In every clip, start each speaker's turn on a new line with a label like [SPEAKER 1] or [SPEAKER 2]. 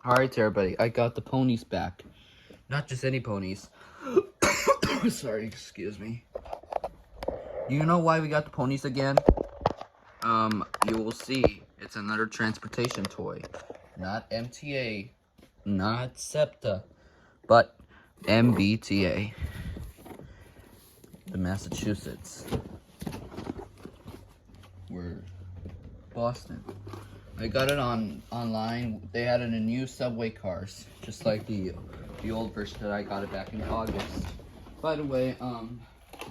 [SPEAKER 1] Alright, everybody, I got the ponies back. Not just any ponies. Sorry, excuse me. You know why we got the ponies again? You will see. It's another transportation toy. Not MTA, not SEPTA, but MBTA. The Massachusetts. We're Boston. I got it online. They had it in new subway cars, just like the old version that I got it back in August. By the way,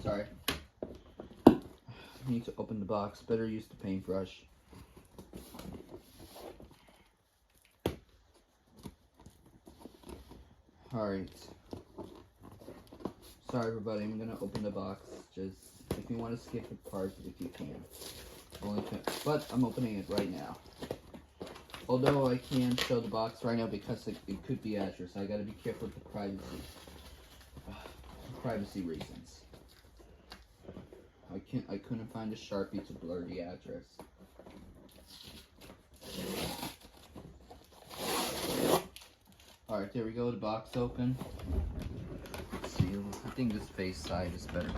[SPEAKER 1] sorry. I need to open the box. Better use the paintbrush. Alright. Sorry everybody, I'm gonna open the box. Just if you want to skip the part, if you can. But I'm opening it right now. Although I can't show the box right now because it could be address. I gotta be careful with the privacy reasons. I couldn't find a Sharpie to blur the address. Alright, there we go, the box open. Let's see, I think this face side is better.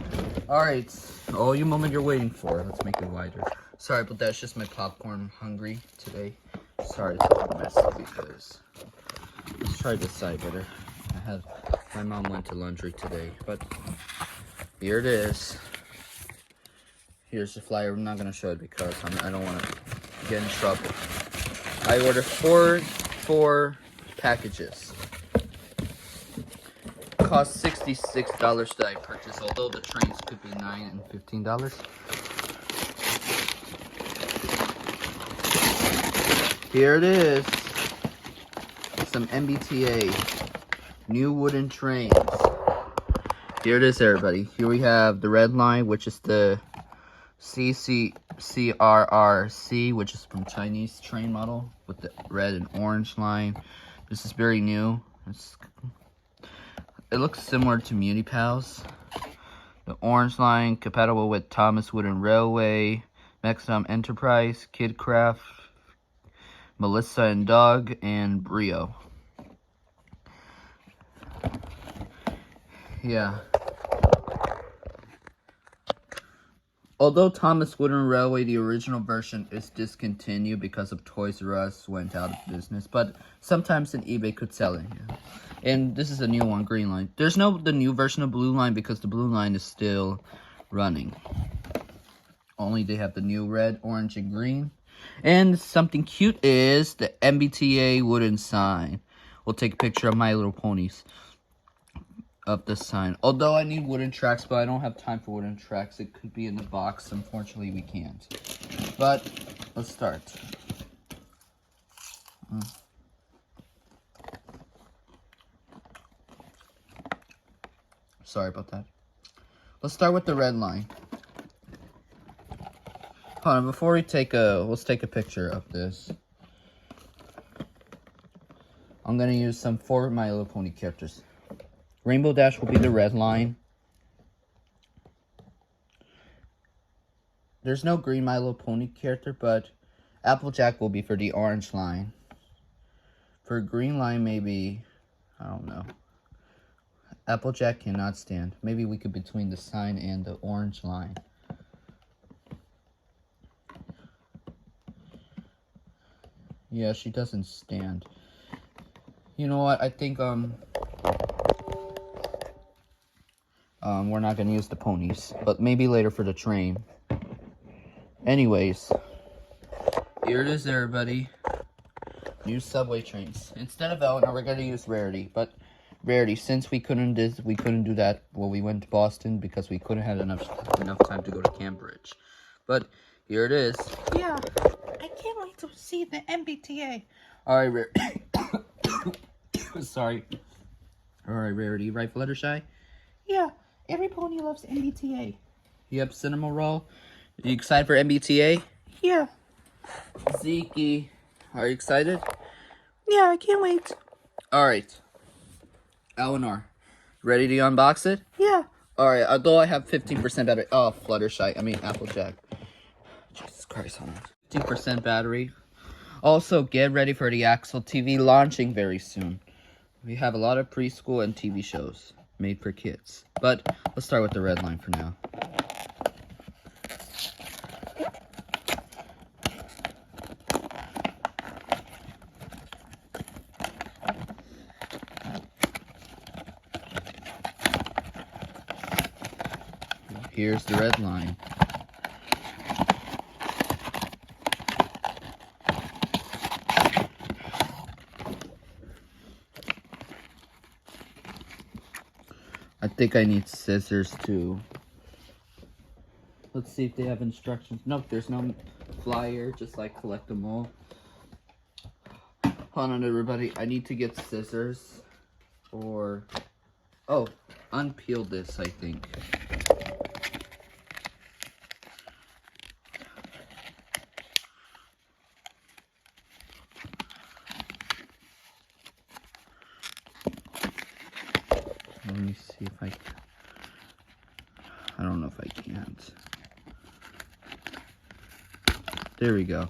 [SPEAKER 1] Alright, all you moment you're waiting for. Let's make it wider. Sorry, but that's just my popcorn. I'm hungry today. Sorry, it's a little messy because let's try this side better. My mom went to laundry today, but here it is. Here's the flyer. I'm not gonna show it because I don't want to get in trouble. I ordered four packages. Cost $66 that I purchased, although the trains could be $9 and $15. Here it is. Some MBTA new wooden trains. Here it is, everybody. Here we have the red line, which is the CRRC, which is from Chinese train model, with the red and orange line. This is very new. It looks similar to MuniPals. The orange line, compatible with Thomas Wooden Railway, Maxim Enterprise, Kidcraft, Melissa and Doug, and Brio. Yeah. Although Thomas Wooden Railway, the original version, is discontinued because of Toys R Us went out of business, but sometimes an eBay could sell it. Yeah. And this is a new one, green line. There's no the new version of blue line because the blue line is still running. Only they have the new red, orange, and green. And something cute is the MBTA wooden sign. We'll take a picture of My Little Ponies of the sign. Although I need wooden tracks, but I don't have time for wooden tracks. It could be in the box. Unfortunately, we can't. But let's start. Sorry about that. Let's start with the red line. Hold on, before we let's take a picture of this. I'm gonna use some 4 My Little Pony characters. Rainbow Dash will be the red line. There's no green My Little Pony character, but Applejack will be for the orange line. For green line, maybe, I don't know. Applejack cannot stand. Maybe we could between the sign and the orange line. Yeah, she doesn't stand. You know what? I think we're not gonna use the ponies, but maybe later for the train. Anyways, here it is, everybody. New subway trains. Instead of Elinor, we're gonna use Rarity, but Rarity, since we couldn't do that when we went to Boston because we couldn't have enough time to go to Cambridge. But here it is.
[SPEAKER 2] Yeah, I can't wait to see the MBTA.
[SPEAKER 1] Alright, Rarity. Sorry. Alright, Rarity. Right, Fluttershy?
[SPEAKER 2] Yeah, every pony loves MBTA.
[SPEAKER 1] Yep, Cinema Roll. Are you excited for MBTA?
[SPEAKER 2] Yeah.
[SPEAKER 1] Zeke, are you excited?
[SPEAKER 2] Yeah, I can't wait.
[SPEAKER 1] Alright. Elinor, ready to unbox it?
[SPEAKER 2] Yeah.
[SPEAKER 1] Alright, although I have 15% battery. Oh, Fluttershy. I mean, Applejack. Jesus Christ, hold on. 15% battery. Also, get ready for the Axel TV launching very soon. We have a lot of preschool and TV shows made for kids. But let's start with the red line for now. Here's the red line. I think I need scissors too. Let's see if they have instructions. Nope, there's no flyer, just like collect them all. Hold on, everybody. I need to get scissors. Or, oh, unpeel this, I think. Let me see if I don't know if I can't. There we go.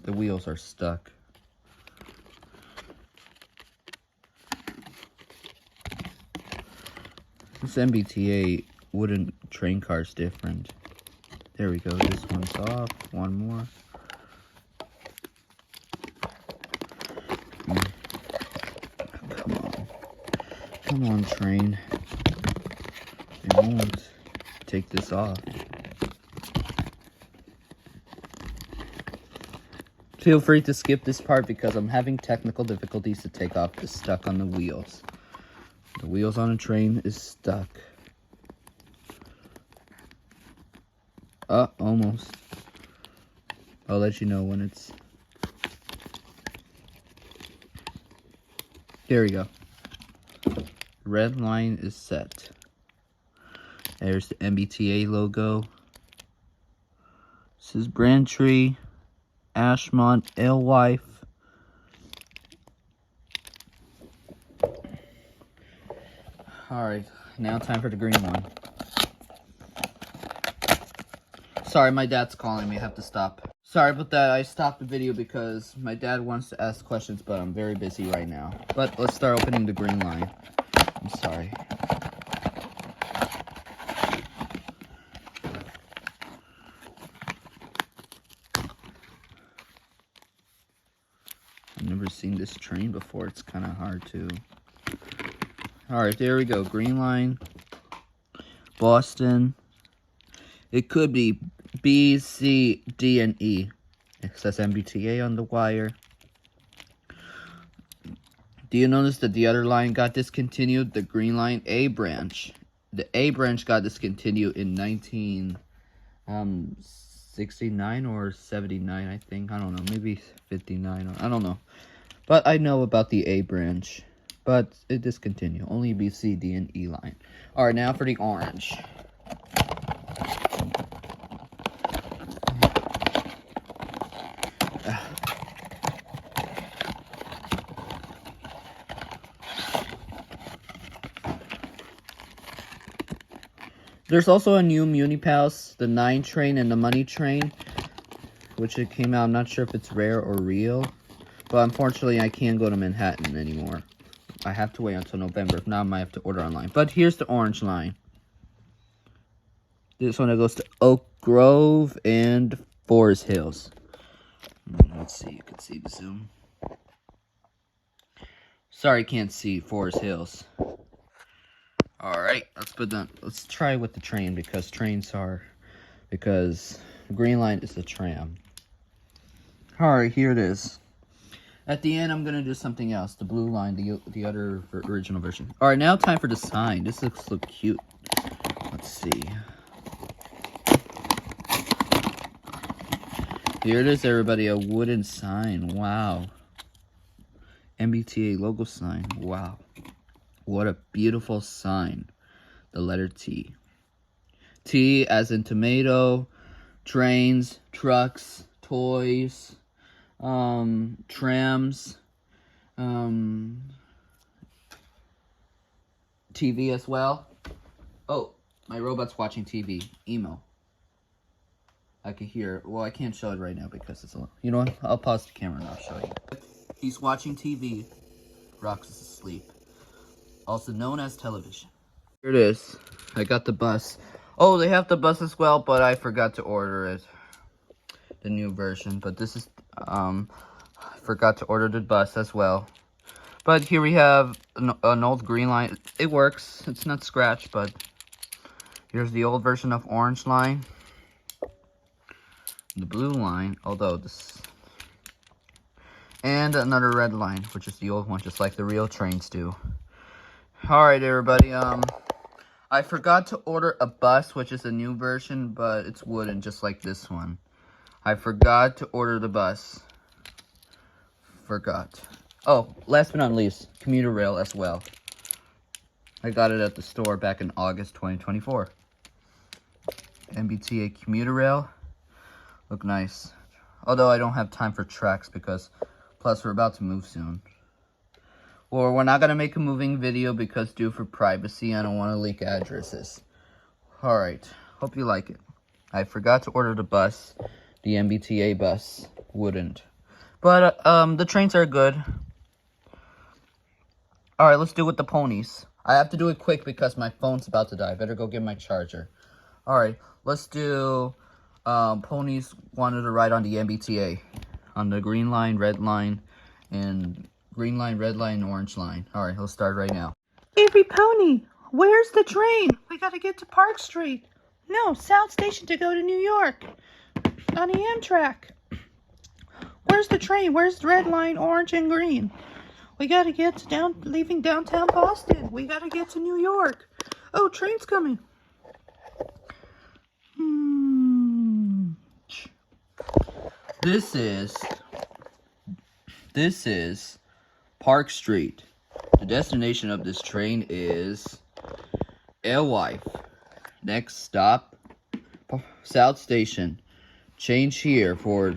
[SPEAKER 1] The wheels are stuck. This MBTA wooden train car is different. There we go. This one's off. One more. Come on. Come on, train. It won't take this off. Feel free to skip this part because I'm having technical difficulties to take off the stuck on the wheels. The wheels on a train is stuck. Almost. I'll let you know when it's... There we go. Red line is set. There's the MBTA logo. This is Braintree, Ashmont, Alewife. Alright, now time for the green one. Sorry, my dad's calling me. I have to stop. Sorry about that. I stopped the video because my dad wants to ask questions, but I'm very busy right now. But let's start opening the green line. I'm sorry. I've never seen this train before. It's kind of hard to... Alright, there we go. Green line. Boston. It could be B, C, D, and E. It says MBTA on the wire. Do you notice that the other line got discontinued? The green line, A branch. The A branch got discontinued in 1969 or 79, I think. I don't know. Maybe 59. I don't know. But I know about the A branch. But it discontinued. Only B, C, D, and E line. Alright, now for the orange. There's also a new Munipass, the 9 train and the money train, which it came out. I'm not sure if it's rare or real, but unfortunately I can't go to Manhattan anymore. I have to wait until November. If not, I might have to order online. But here's the orange line. This one that goes to Oak Grove and Forest Hills. Let's see. You can see the zoom. Sorry, can't see Forest Hills. Alright, let's try with the train because green line is the tram. Alright, here it is. At the end, I'm going to do something else. The blue line, the other original version. Alright, now time for the sign. This looks so cute. Let's see. Here it is, everybody. A wooden sign. Wow. MBTA logo sign. Wow. What a beautiful sign. The letter T. T as in tomato, trains, trucks, toys, trams, TV as well. Oh, my robot's watching TV. Emo. I can hear. Well, I can't show it right now because it's a. You know what? I'll pause the camera and I'll show you. He's watching TV. Rox is asleep. Also known as television. Here it is. I got the bus. Oh, they have the bus as well, but I forgot to order it. The new version. But this is I forgot to order the bus as well. But here we have an old green line. It works. It's not scratched, but here's the old version of orange line. The blue line, although this, and another red line, which is the old one, just like the real trains do. Alright, everybody, I forgot to order a bus, which is a new version, but it's wooden, just like this one. I forgot to order the bus. Forgot. Oh, last but not least, commuter rail as well. I got it at the store back in August 2024. MBTA commuter rail. Look nice. Although I don't have time for tracks because, plus we're about to move soon. Or we're not going to make a moving video because due for privacy, I don't want to leak addresses. Alright, hope you like it. I forgot to order the bus, the MBTA bus. Wouldn't. But, the trains are good. Alright, let's do it with the ponies. I have to do it quick because my phone's about to die. I better go get my charger. Alright, let's do ponies wanted to ride on the MBTA. On the green line, red line, and green line, red line, and orange line. Alright, let's start right now.
[SPEAKER 2] Every pony, where's the train? We gotta get to Park Street. No, South Station to go to New York. On the Amtrak. Where's the train? Where's the red line, orange, and green? We gotta get to leaving downtown Boston. We gotta get to New York. Oh, train's coming.
[SPEAKER 1] This is Park Street. The destination of this train is Alewife. Next stop, South Station. Change here for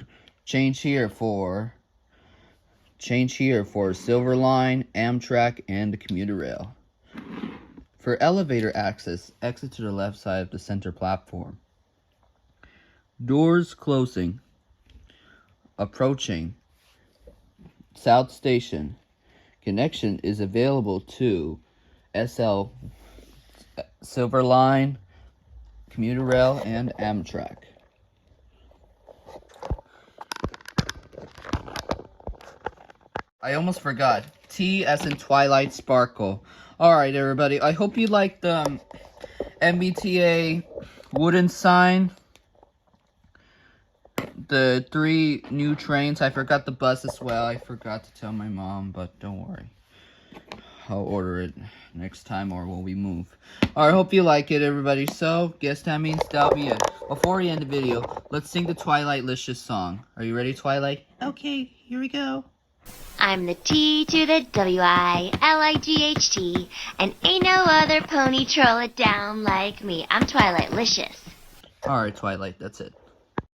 [SPEAKER 1] Silver Line, Amtrak, and the commuter rail. For elevator access, exit to the left side of the center platform. Doors closing. Approaching South Station. Connection is available to SL, Silver Line, commuter rail, and Amtrak. I almost forgot. T as in Twilight Sparkle. Alright, everybody. I hope you liked the MBTA wooden sign. The 3 new trains. I forgot the bus as well. I forgot to tell my mom, but don't worry. I'll order it next time or when we move. Alright, hope you like it, everybody. So, guess that means that'll be it. Before we end the video, let's sing the Twilight-licious song. Are you ready, Twilight?
[SPEAKER 2] Okay, here we go.
[SPEAKER 3] I'm the T to the W-I-L-I-G-H-T, and ain't no other pony troll it down like me. I'm Twilight-licious.
[SPEAKER 1] Alright, Twilight, that's it.